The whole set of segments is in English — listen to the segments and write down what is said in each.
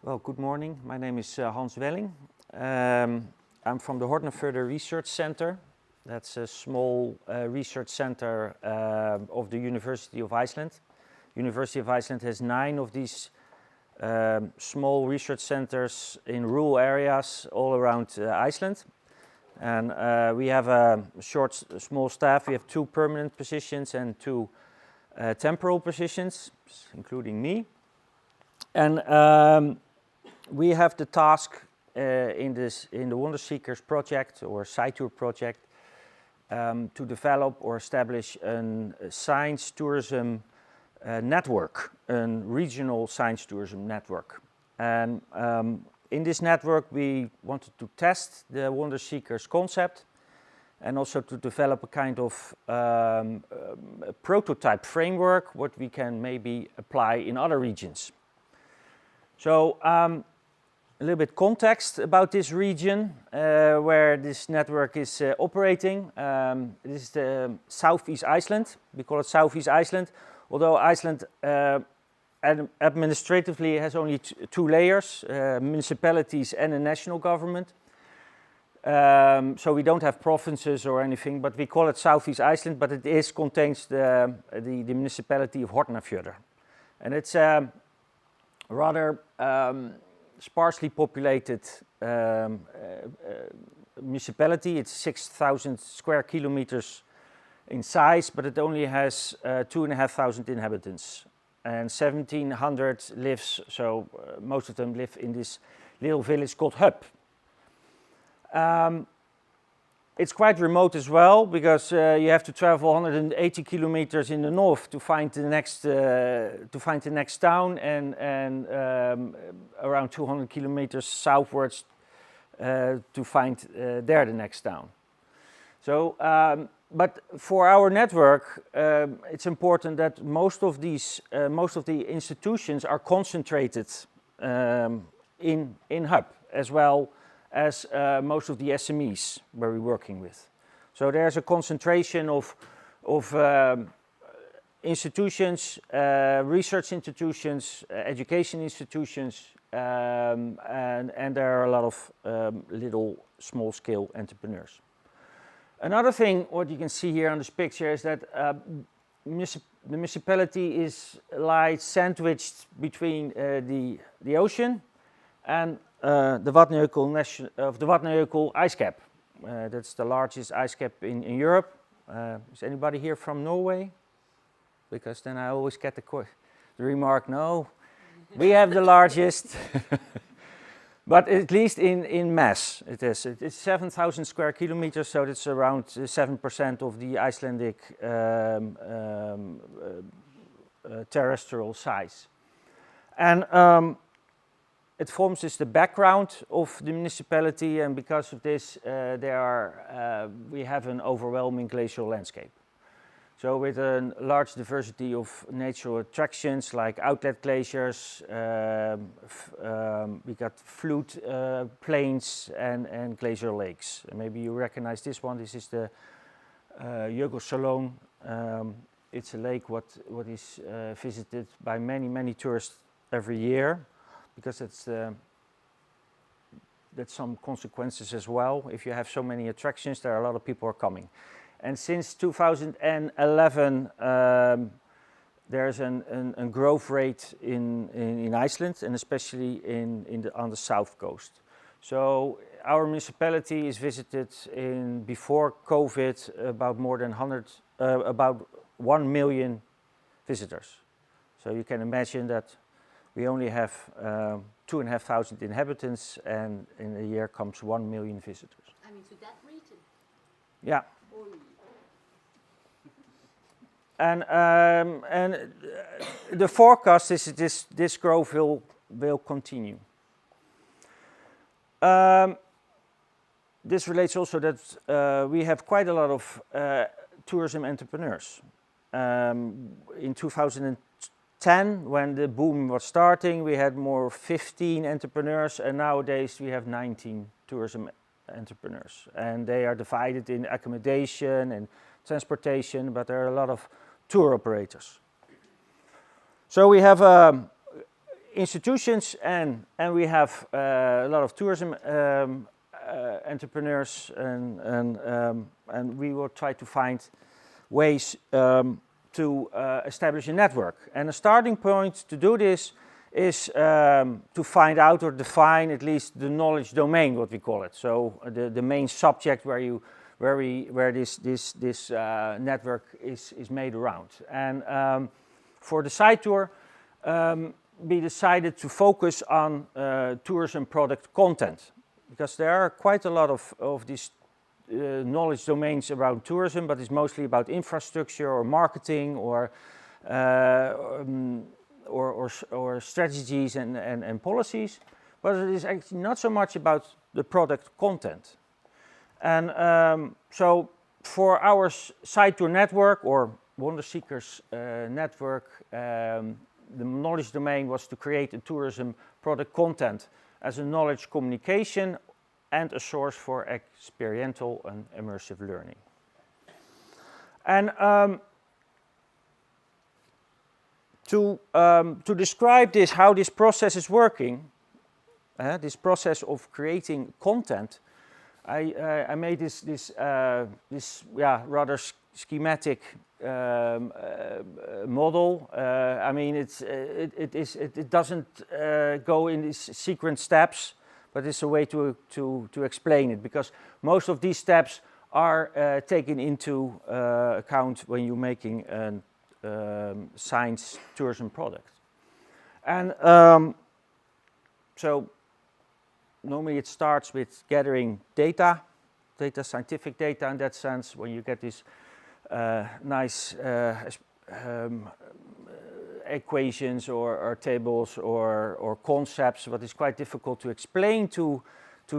Well, good morning. My name is Hans Welling. I'm from the Hortnafjörður Research Center. That's a small research center of the University of Iceland. University of Iceland has 9 of these small research centers in rural areas all around Iceland. And we have a small staff. We have 2 permanent positions and 2 temporal positions, including me. And we have the task in the Wonder Seekers project or SciTour project to develop or establish a science tourism network, a regional science tourism network. And in this network we wanted to test the Wonder Seekers concept and also to develop a kind of a prototype framework what we can maybe apply in other regions. So a little bit context about this region where this network is operating. This is the Southeast Iceland. We call it Southeast Iceland, although Iceland administratively has only 2 layers, municipalities and a national government. So we don't have provinces or anything, but we call it Southeast Iceland, but it contains the municipality of Hortnafjörður. And it's rather sparsely populated municipality. It's 6,000 square kilometers in size, but it only has 2,500 inhabitants. And 1,700 lives, so most of them live in this little village called Hub. It's quite remote as well, because you have to travel 180 kilometers in the north to find the next town, and around 200 kilometers southwards to find the next town. So, but for our network, it's important that most of the institutions are concentrated in Hub, as well as most of the SMEs where we're working with. So there's a concentration of institutions, research institutions, education institutions, and there are a lot of little small-scale entrepreneurs. Another thing, what you can see here on this picture, is that the municipality lies sandwiched between the ocean and the Vatnajökull ice cap. That's the largest ice cap in Europe. Is anybody here from Norway? Because then I always get the remark, no, we have the largest. But at least in mass it is. It's 7,000 square kilometers, so it's around 7% of the Icelandic terrestrial size. And it forms the background of the municipality, and because of this, we have an overwhelming glacial landscape. So with a large diversity of natural attractions like outlet glaciers, we got flute plains and glacial lakes. And maybe you recognize this one. This is the Jökulsárlón. It's a lake what is visited by many tourists every year, because that's some consequences as well. If you have so many attractions, there are a lot of people are coming. And since 2011, there's a growth rate in Iceland, and especially on the south coast. So our municipality is visited before COVID about 1 million visitors. So you can imagine that we only have 2,500 inhabitants, and in a year comes 1 million visitors. I mean, to that region? Yeah. And the forecast is this growth will continue. This relates also that we have quite a lot of tourism entrepreneurs. In 2010, when the boom was starting, we had more 15 entrepreneurs, and nowadays we have 19 tourism entrepreneurs. And they are divided in accommodation and transportation, but there are a lot of tour operators. So we have institutions, and we have a lot of tourism entrepreneurs, and we will try to find ways to establish a network. And a starting point to do this is to find out or define at least the knowledge domain, what we call it. So the main subject where this network is made around. And for the site tour, we decided to focus on tourism product content, because there are quite a lot of these knowledge domains around tourism, but it's mostly about infrastructure or marketing or strategies and policies, but it is actually not so much about the product content. And so for our site tour network or Wonder Seekers network, the knowledge domain was to create a tourism product content as a knowledge communication and a source for experiential and immersive learning. And to describe this, how this process is working, this process of creating content, I made this rather schematic model. I mean, it doesn't go in these sequence steps, but it's a way to explain it, because most of these steps are taken into account when you're making a science tourism product. And so normally it starts with gathering data, scientific data in that sense, when you get this nice equations or tables or concepts, what is quite difficult to explain to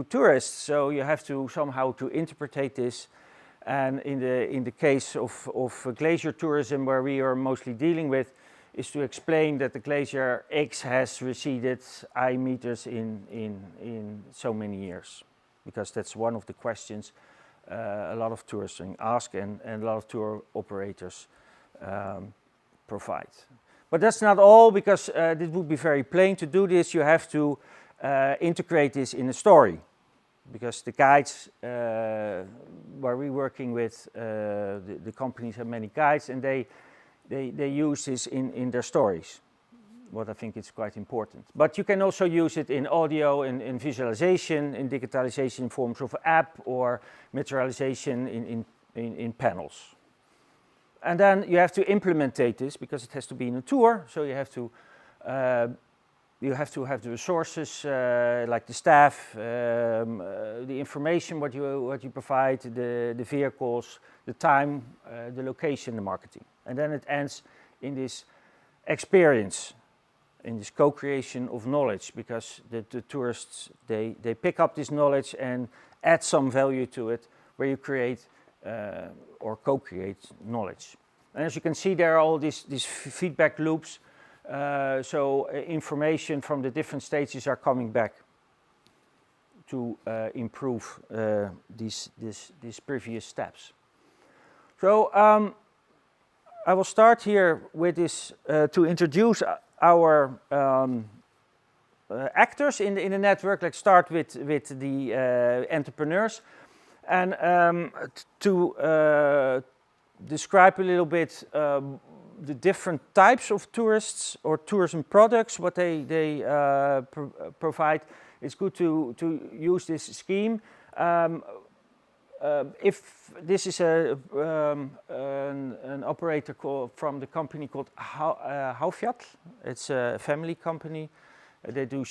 tourists. So you have to somehow to interpret this. And in the case of glacier tourism, where we are mostly dealing with, is to explain that the glacier X has receded I meters in so many years, because that's one of the questions a lot of tourists ask and a lot of tour operators provide. But that's not all, because it would be very plain to do this. You have to integrate this in a story, because the guides where we're working with, the companies have many guides, and they use this in their stories, what I think is quite important. But you can also use it in audio, in visualization, in digitalization in forms of app, or materialization in panels. And then you have to implement this, because it has to be in a tour, so you have to have the resources, like the staff, the information what you provide, the vehicles, the time, the location, the marketing. And then it ends in this experience, in this co-creation of knowledge, because the tourists, they pick up this knowledge and add some value to it, where you create or co-create knowledge. And as you can see, there are all these feedback loops. So information from the different stages are coming back to improve these previous steps. So I will start here with this to introduce our actors in the network. Let's start with the entrepreneurs, and to describe a little bit the different types of tourists or tourism products, what they provide. It's good to use this scheme. If this is an operator from the company called Haufjall, it's a family company. They do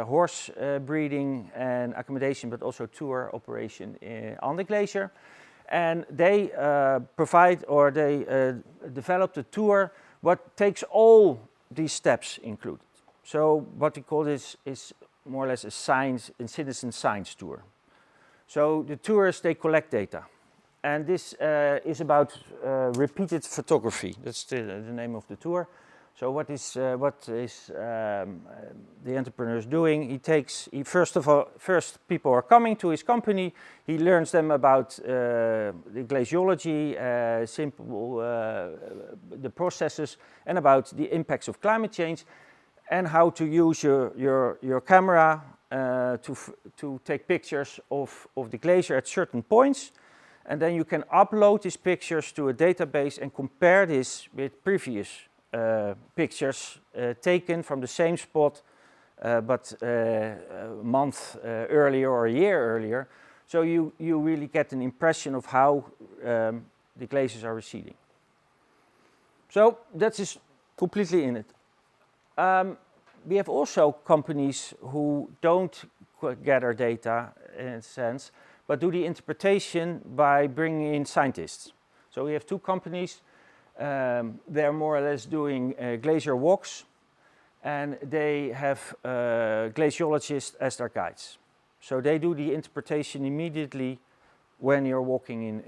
horse breeding and accommodation, but also tour operation on the glacier. And they provide, or they developed a tour what takes all these steps included. So what we call this is more or less a citizen science tour. So the tourists, they collect data. And this is about repeated photography. That's the name of the tour. So what is the entrepreneur doing? First people are coming to his company. He learns them about the glaciology, the processes, and about the impacts of climate change. and how to use your camera to take pictures of the glacier at certain points. And then you can upload these pictures to a database and compare this with previous pictures taken from the same spot, but a month earlier or a year earlier. So you really get an impression of how the glaciers are receding. So that is completely in it. We have also companies who don't gather data in a sense, but do the interpretation by bringing in scientists. So we have two companies. They're more or less doing glacier walks, and they have glaciologists as their guides. So they do the interpretation immediately when you're walking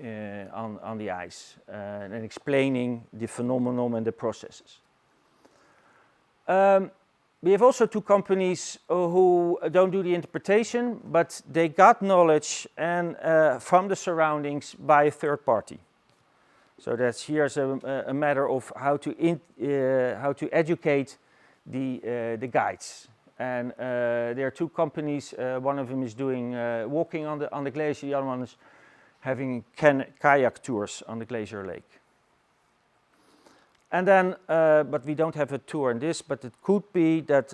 on the ice and explaining the phenomenon and the processes. We have also two companies who don't do the interpretation, but they got knowledge and from the surroundings by a third party. So here's a matter of how to educate the guides. And there are two companies. One of them is doing walking on the glacier. The other one is having kayak tours on the glacier lake. And then, but we don't have a tour in this, but it could be that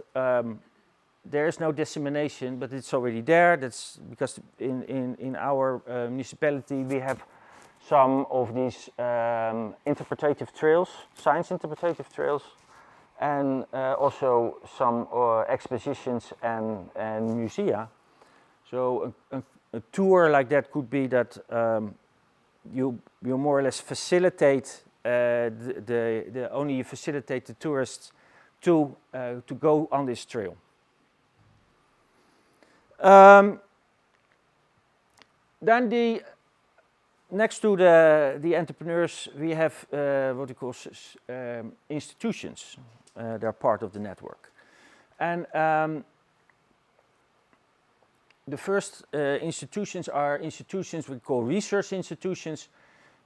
there is no dissemination, but it's already there. That's because in our municipality we have some of these interpretative trails, science interpretative trails, and also some expositions and musea. So a tour like that could be that you more or less facilitate only you facilitate the tourists to go on this trail. Then next to the entrepreneurs, we have what we call institutions. They're part of the network, and the first institutions are institutions we call research institutions.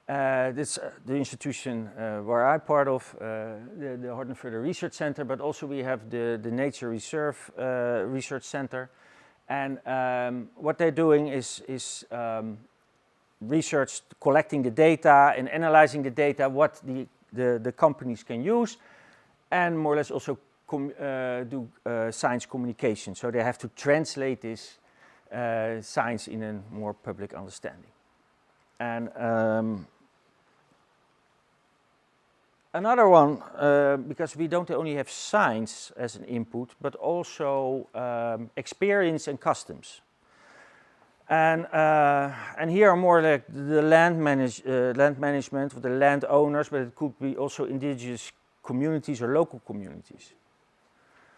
This the institution where I'm part of, the Hortenfurther Research Center, but also we have the Nature Reserve Research Center. And what they're doing is research, collecting the data and analyzing the data, what the companies can use, and more or less also do science communication. So they have to translate this science in a more public understanding. And another one, because we don't only have science as an input, but also experience and customs. And here are more like the land management of the landowners, but it could be also indigenous communities or local communities.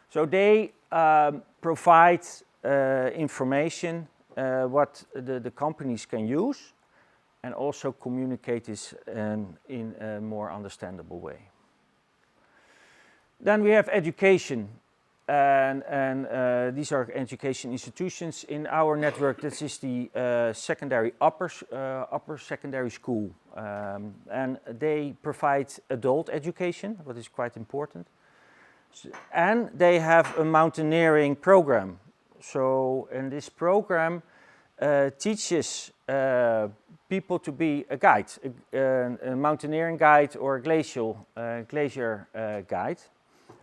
So they provide information what the companies can use, and also communicate this in a more understandable way. Then we have education, and these are education institutions in our network. This is the upper secondary school, and they provide adult education, what is quite important. And they have a mountaineering program. So, in this program teaches people to be a guide, a mountaineering guide or a glacier guide.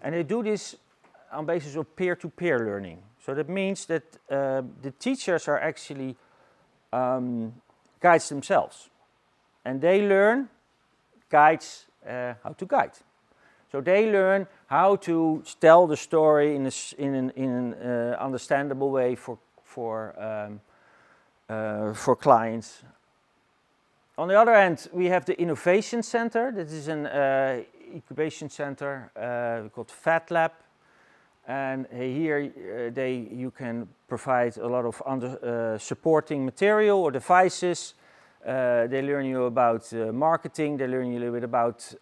And they do this on basis of peer-to-peer learning. So that means that the teachers are actually guides themselves. And they learn guides how to guide. So they learn how to tell the story in an understandable way for clients. On the other hand, we have the Innovation Center. This is an incubation center called Fat Lab. And here you can provide a lot of supporting material or devices. They learn you about marketing. They learn you a little bit about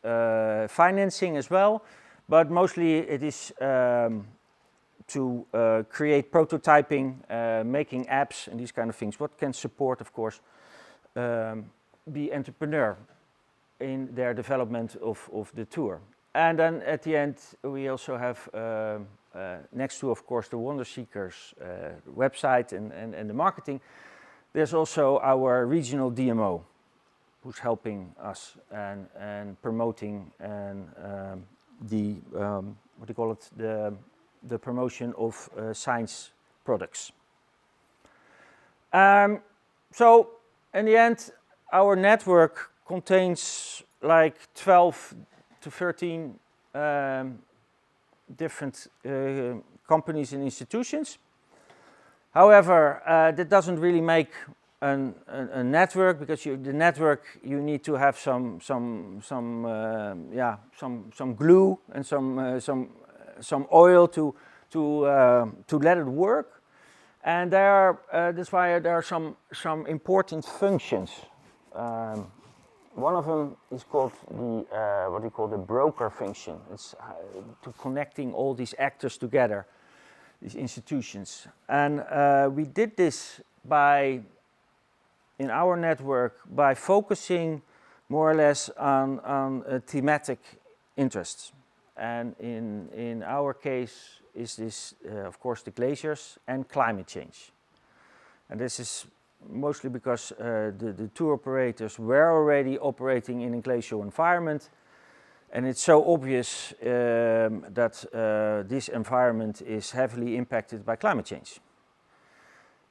financing as well. But mostly it is to create prototyping, making apps and these kind of things. What can support, of course, the entrepreneur in their development of the tour. And then at the end, we also have next to, of course, the Wonder Seekers website and the marketing, there's also our regional DMO, who's helping us and promoting and the what do you call it, the promotion of science products. So in the end, our network contains like 12 to 13 different companies and institutions. However, that doesn't really make a network, because the network, you need to have some glue and some oil to let it work. And that's why there are some important functions. One of them is called what we call the broker function. It's to connecting all these actors together, these institutions. And we did this in our network by focusing more or less on thematic interests. And in our case is this, of course, the glaciers and climate change. And this is mostly because the tour operators were already operating in a glacial environment, and it's so obvious that this environment is heavily impacted by climate change.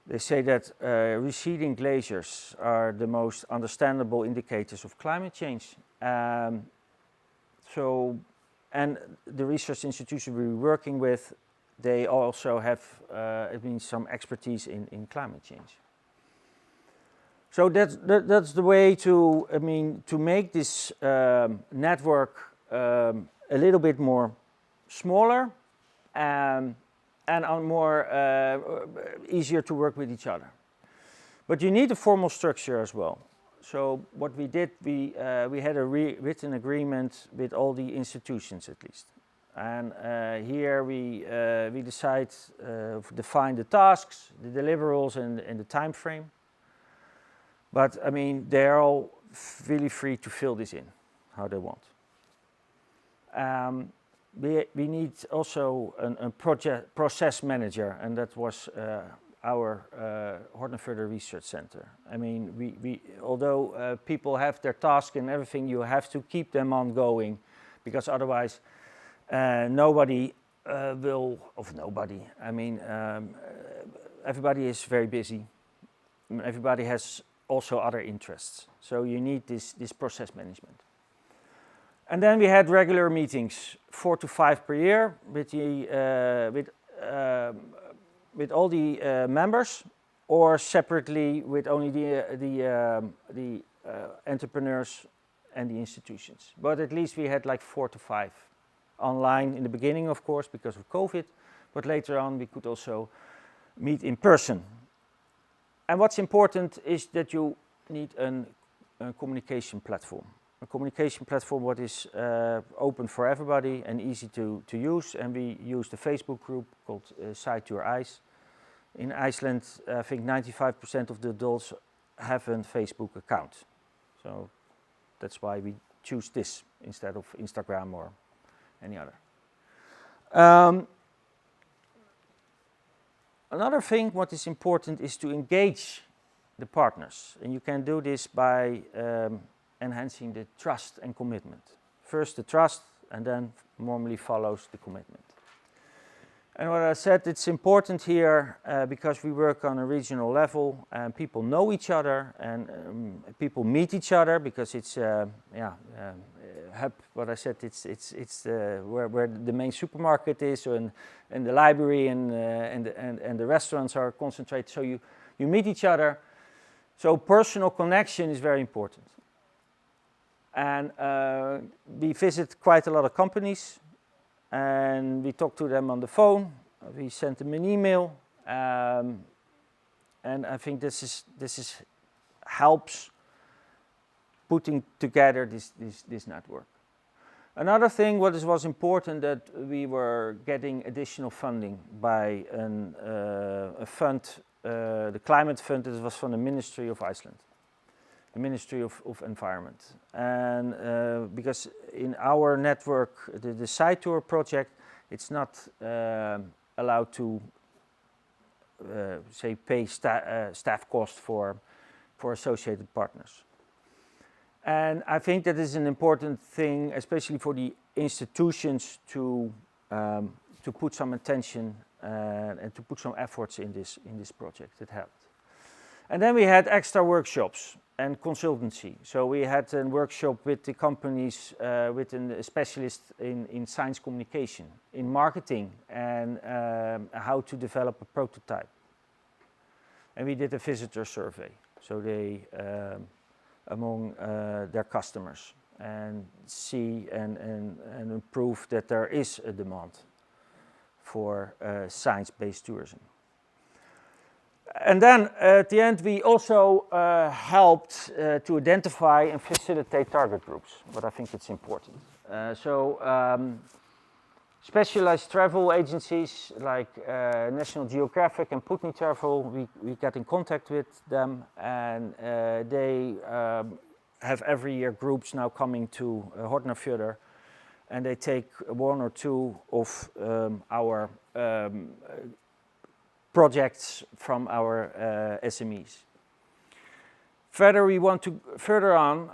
They say that receding glaciers are the most understandable indicators of climate change. And the research institution we're working with, they also have some expertise in climate change. So that's the way to make this network a little bit more smaller and more easier to work with each other. But you need a formal structure as well. So what we did, we had a written agreement with all the institutions at least. And here we define the tasks, the deliverables, and the time frame. But I mean, they're all really free to fill this in how they want. We need also a process manager, and that was our Hortenfurther Research Center. I mean, although people have their task and everything, you have to keep them ongoing, because otherwise nobody. I mean, everybody is very busy. Everybody has also other interests. So you need this process management. And then we had regular meetings, 4 to 5 per year, with all the members, or separately with only the entrepreneurs and the institutions. But at least we had like 4 to 5 online in the beginning, of course, because of COVID. But later on, we could also meet in person. And what's important is that you need a communication platform. A communication platform what is open for everybody and easy to use. And we use the Facebook group called Sight Your Eyes. In Iceland, I think 95% of the adults have a Facebook account. So that's why we choose this instead of Instagram or any other. Another thing what is important is to engage the partners. And you can do this by enhancing the trust and commitment. First the trust, and then normally follows the commitment. And what I said, it's important here because we work on a regional level and people know each other and people meet each other, because it's hub. What I said, it's where the main supermarket is, and the library and the restaurants are concentrated. So you meet each other. So personal connection is very important. And we visit quite a lot of companies, and we talk to them on the phone. We send them an email, and I think this helps putting together this network. Another thing what was important, that we were getting additional funding by a fund, the climate fund that was from the Ministry of Iceland. the Ministry of Environment. And because in our network, the side tour project, it's not allowed to say pay staff cost for associated partners. And I think that is an important thing, especially for the institutions to put some attention and to put some efforts in this project. It helped. And then we had extra workshops and consultancy. So we had a workshop with the companies, with a specialist in science communication, in marketing, and how to develop a prototype. And we did a visitor survey, so they among their customers, and see and prove that there is a demand for science-based tourism. And then at the end, we also helped to identify and facilitate target groups, but I think it's important. Specialized travel agencies like National Geographic and Putney Travel, we got in contact with them, and they have every year groups now coming to Hortnafjörður, and they take one or two of our projects from our SMEs. Further on,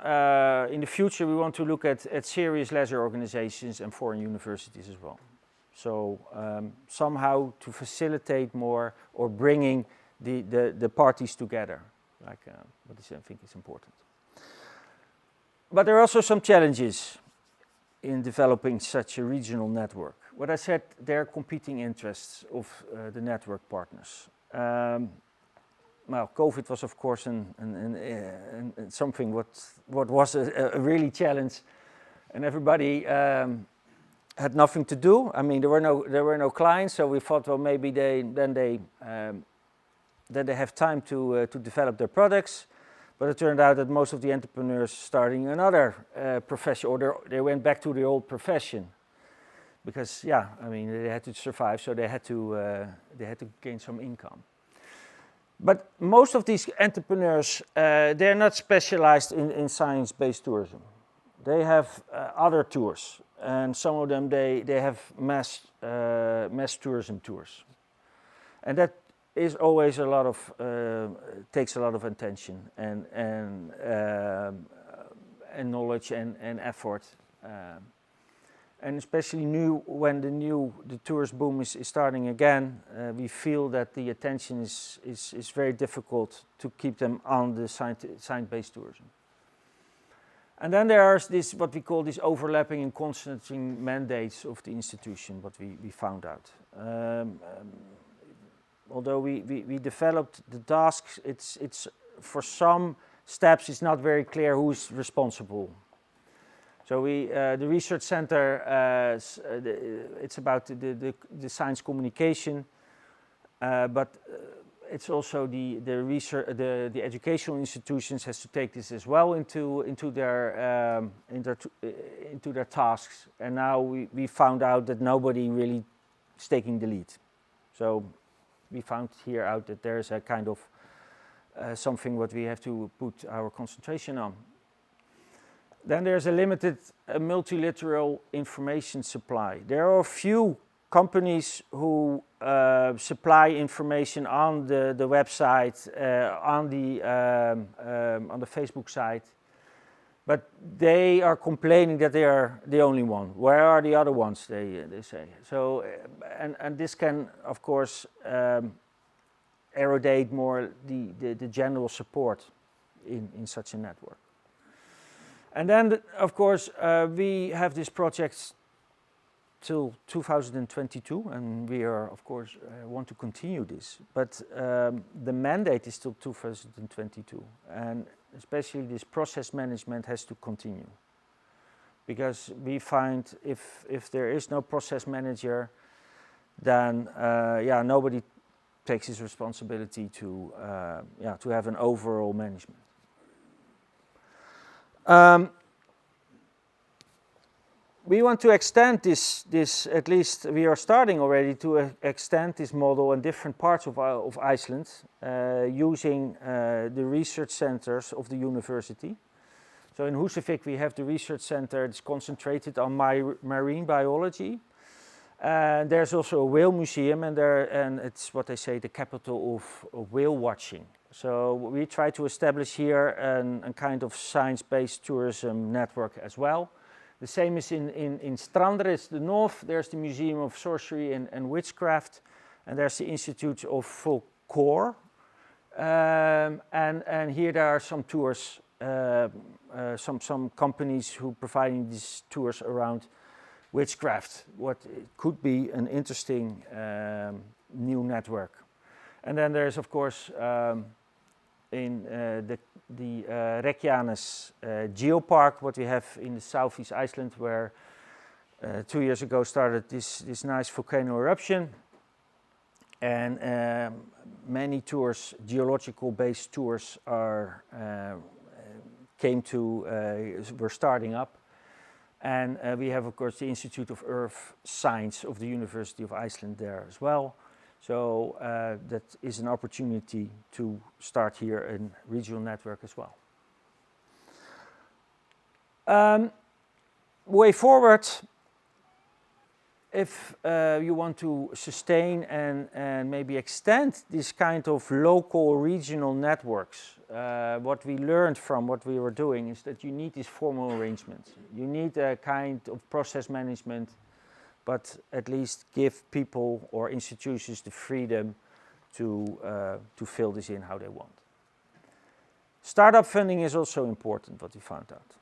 in the future, we want to look at serious leisure organizations and foreign universities as well. So somehow to facilitate more or bringing the parties together, like what I think is important. But there are also some challenges in developing such a regional network. What I said, there are competing interests of the network partners. Well, COVID was of course something what was a really challenge, and everybody had nothing to do. I mean, there were no clients, so we thought, well, maybe they have time to develop their products. But it turned out that most of the entrepreneurs starting another profession, or they went back to the old profession, because yeah, I mean, they had to survive, so they had to gain some income. But most of these entrepreneurs, they're not specialized in science-based tourism. They have other tours, and some of them they have mass tourism tours, and that is always a lot of takes a lot of attention and knowledge and effort, and especially when the tourist boom is starting again, we feel that the attention is very difficult to keep them on the science-based tourism. And then there are what we call these overlapping and concentrating mandates of the institution, what we found out. Although we developed the tasks, it's for some steps it's not very clear who's responsible. So the research center, it's about the science communication, but it's also the educational institutions has to take this as well into their tasks. And now we found out that nobody really is taking the lead. So we found here out that there's a kind of something what we have to put our concentration on. Then there's a limited multilateral information supply. There are a few companies who supply information on the website, on the Facebook site, but they are complaining that they are the only one. Where are the other ones? They say. So and this can of course erodate more the general support in such a network. And then, of course, we have this project till 2022, and we are, of course, want to continue this. But the mandate is till 2022, and especially this process management has to continue. Because we find if there is no process manager, then nobody takes his responsibility to have an overall management. we want to extend this, at least we are starting already to extend this model in different parts of Iceland, using the research centers of the university. So in Húsavík we have the research center. It's concentrated on marine biology. And there's also a whale museum, and it's what they say the capital of whale watching. So we try to establish here a kind of science-based tourism network as well. The same is in Strandres, the north. There's the Museum of Sorcery and Witchcraft, and there's the Institute of Folklore. And here there are some tours, some companies who providing these tours around witchcraft, what could be an interesting new network. And then there's of course in the Reykjanes Geopark, what we have in the southeast Iceland, where 2 years ago started this nice volcano eruption, and many tours, geological based tours, were starting up. And we have, of course, the Institute of Earth Science of the University of Iceland there as well. So that is an opportunity to start here a regional network as well. Way forward, if you want to sustain and maybe extend this kind of local regional networks, what we learned from what we were doing is that you need these formal arrangements. You need a kind of process management, but at least give people or institutions the freedom to fill this in how they want. Startup funding is also important, what we found out.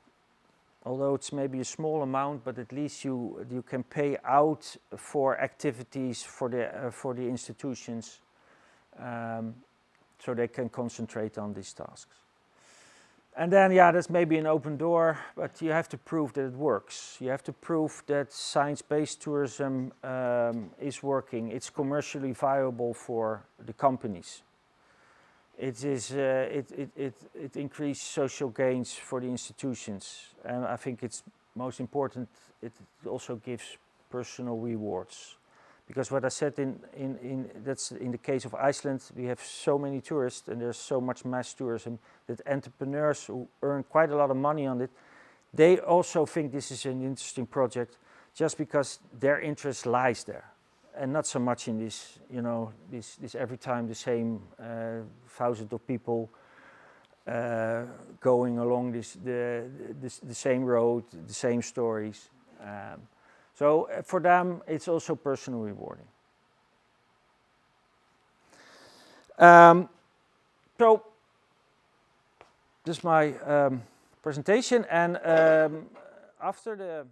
Although it's maybe a small amount, but at least you can pay out for activities for the institutions, so they can concentrate on these tasks. And then, yeah, that's maybe an open door, but you have to prove that it works. You have to prove that science-based tourism is working. It's commercially viable for the companies. It increases social gains for the institutions, and I think it's most important. It also gives personal rewards, because what I said that's in the case of Iceland, we have so many tourists and there's so much mass tourism that entrepreneurs who earn quite a lot of money on it, they also think this is an interesting project, just because their interest lies there. And not so much in this, this every time the same thousands of people going along the same road, the same stories. So for them, it's also personally rewarding. So this is my presentation, and after the